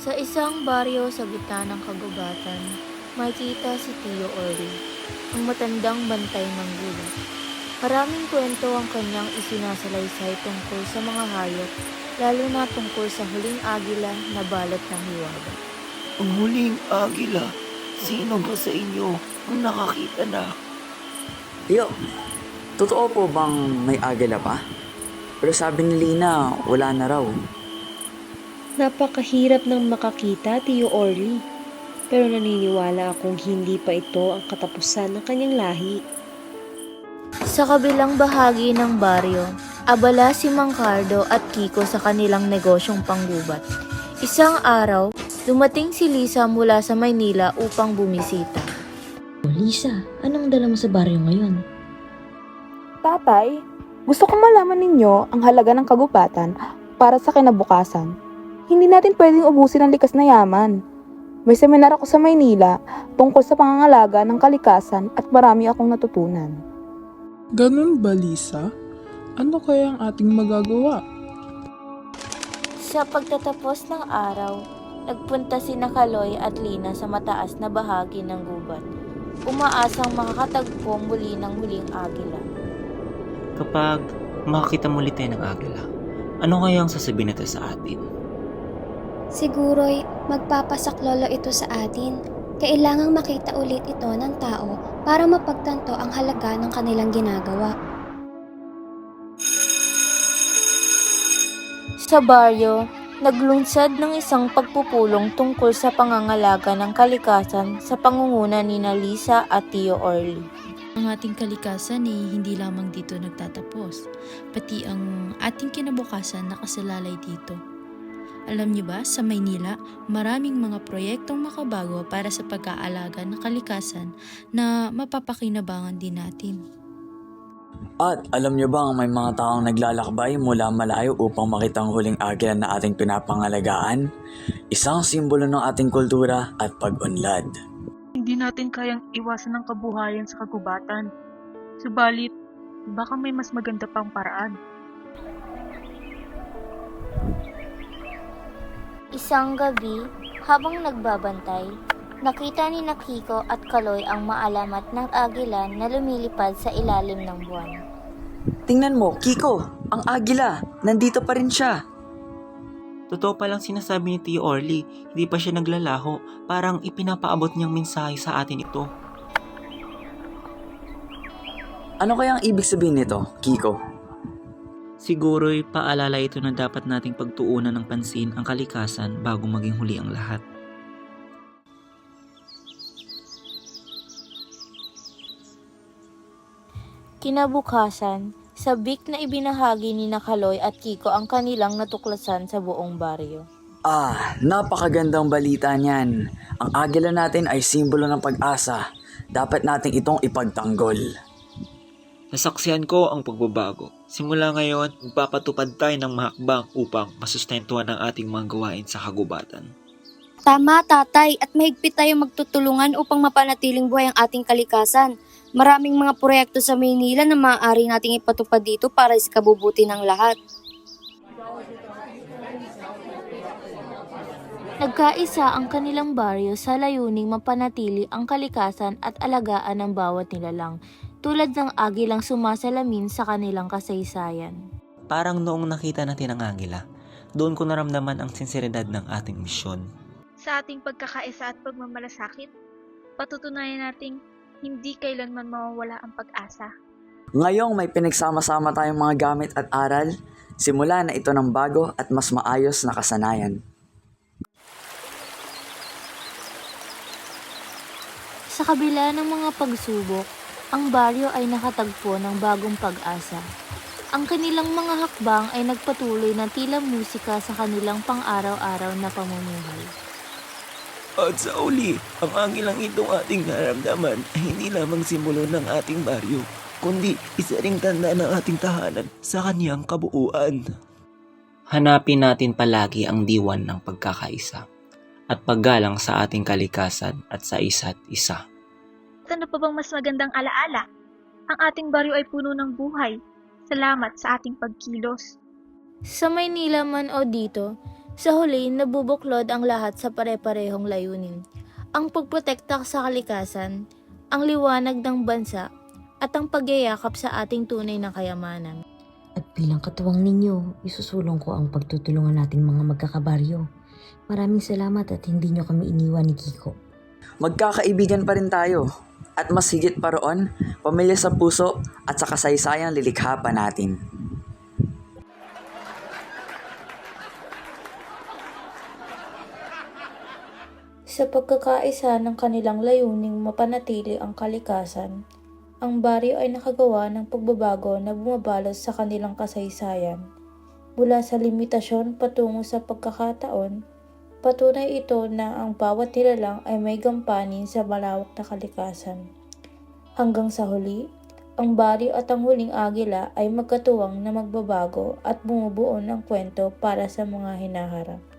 Sa isang baryo sa gitna ng kagubatan, makikita si Tio Ori, ang matandang bantay ng gulat. Maraming kwento ang kanyang isinasalaysay tungkol sa mga hayop, lalo na tungkol sa huling agila na balot ng hiwaga. Ang huling agila. Sino ba sa inyo ang nakakita na? Yo, totoo po bang may agila pa? Pero sabi ni Lina, wala na raw. Napakahirap ng makakita, Tio Orly. Pero naniniwala akong hindi pa ito ang katapusan ng kanyang lahi. Sa kabilang bahagi ng baryo, abala si Mang Cardo at Kiko sa kanilang negosyong panggubat. Isang araw, dumating si Lisa mula sa Maynila upang bumisita. Lisa, anong dala mo sa baryo ngayon? Tatay, gusto ko malaman ninyo ang halaga ng kagubatan para sa kinabukasan. Hindi natin pwedeng ubusin ang likas na yaman. May seminar ako sa Maynila tungkol sa pangangalaga ng kalikasan at marami akong natutunan. Ganun ba, Lisa? Ano kaya ang ating magagawa? Sa pagtatapos ng araw, nagpunta si Kaloy at Lina sa mataas na bahagi ng gubat. Umaasang makakatagpo muli ng huling agila. Kapag makakita muli tayo ng agila, ano kaya ang sasabihin nito sa atin? Siguro'y magpapasaklolo ito sa atin. Kailangang makita ulit ito ng tao para mapagtanto ang halaga ng kanilang ginagawa. Sa baryo, naglunsad ng isang pagpupulong tungkol sa pangangalaga ng kalikasan sa pangunguna ni Lisa at Tio Orly. Ang ating kalikasan ay hindi lamang dito nagtatapos, pati ang ating kinabukasan nakasalalay dito. Alam niyo ba, sa Maynila, maraming mga proyektong makabago para sa pag-aalaga ng kalikasan na mapapakinabangan din natin. At alam niyo bang may mga taong naglalakbay mula malayo upang makita ang huling agila na ating pinapangalagaan? Isang simbolo ng ating kultura at pag-unlad. Hindi natin kayang iwasan ang kabuhayan sa kagubatan. Subalit, baka may mas maganda pang paraan. Isang gabi, habang nagbabantay, nakita ni Kiko at Kaloy ang maalamat ng agila na lumilipad sa ilalim ng buwan. Tingnan mo, Kiko, ang agila, nandito pa rin siya. Totoo palang sinasabi ni Tio Orly, hindi pa siya naglalaho, parang ipinapaabot niyang mensahe sa atin ito. Ano kaya ang ibig sabihin nito, Kiko? Siguro'y paalala ito na dapat nating pagtuunan ng pansin ang kalikasan bago maging huli ang lahat. Kinabukasan, sabik na ibinahagi ni Kaloy at Kiko ang kanilang natuklasan sa buong baryo. Napakagandang balita niyan. Ang agila natin ay simbolo ng pag-asa. Dapat nating itong ipagtanggol. Nasaksihan ko ang pagbabago. Simula ngayon, magpapatupad tayo ng mahakbang upang masustentuhan ang ating mga gawain sa kagubatan. Tama, tatay, at mahigpit tayo magtutulungan upang mapanatiling buhay ang ating kalikasan. Maraming mga proyekto sa Maynila na maaari nating ipatupad dito para sa kabubuti ng lahat. Nagkaisa ang kanilang baryo sa layuning mapanatili ang kalikasan at alagaan ng bawat nilalang, tulad ng agilang sumasalamin sa kanilang kasaysayan. Parang noong nakita natin ang agila, doon ko naramdaman ang sinseridad ng ating misyon. Sa ating pagkakaisa at pagmamalasakit, patutunayan nating hindi kailanman mawawala ang pag-asa. Ngayong may pinagsama-sama tayong mga gamit at aral, simula na ito ng bago at mas maayos na kasanayan. Sa kabila ng mga pagsubok, ang baryo ay nakatagpo ng bagong pag-asa. Ang kanilang mga hakbang ay nagpatuloy na tila musika sa kanilang pang-araw-araw na pamumuhay. At sa uli, ang agilang itong ating naramdaman ay hindi lamang simbolo ng ating baryo, kundi isa ring tanda ng ating tahanan sa kaniyang kabuuan. Hanapin natin palagi ang diwan ng pagkakaisa at paggalang sa ating kalikasan at sa isa't isa. Ano pa bang mas magandang alaala? Ang ating baryo ay puno ng buhay. Salamat sa ating pagkilos. Sa Maynila man o dito, Sa huli, nabubuklod ang lahat sa pare-parehong layunin. Ang pagprotekta sa kalikasan, ang liwanag ng bansa, at ang pagyayakap sa ating tunay na kayamanan. At bilang katuwang ninyo, isusulong ko ang pagtutulungan nating mga magkakabaryo. Maraming salamat at hindi nyo kami iniwan ni Kiko. Magkakaibigan pa rin tayo. At mas higit pa roon, pamilya sa puso at sa kasaysayang lilikha pa natin. Sa pagkakaisa ng kanilang layuning mapanatili ang kalikasan, ang baryo ay nakagawa ng pagbabago na bumabalot sa kanilang kasaysayan. Mula sa limitasyon patungo sa pagkakataon, patunay ito na ang bawat nilalang ay may gampanin sa malawak na kalikasan. Hanggang sa huli, ang baryo at ang huling agila ay magkatuwang na magbabago at bumubuo ng kwento para sa mga hinaharap.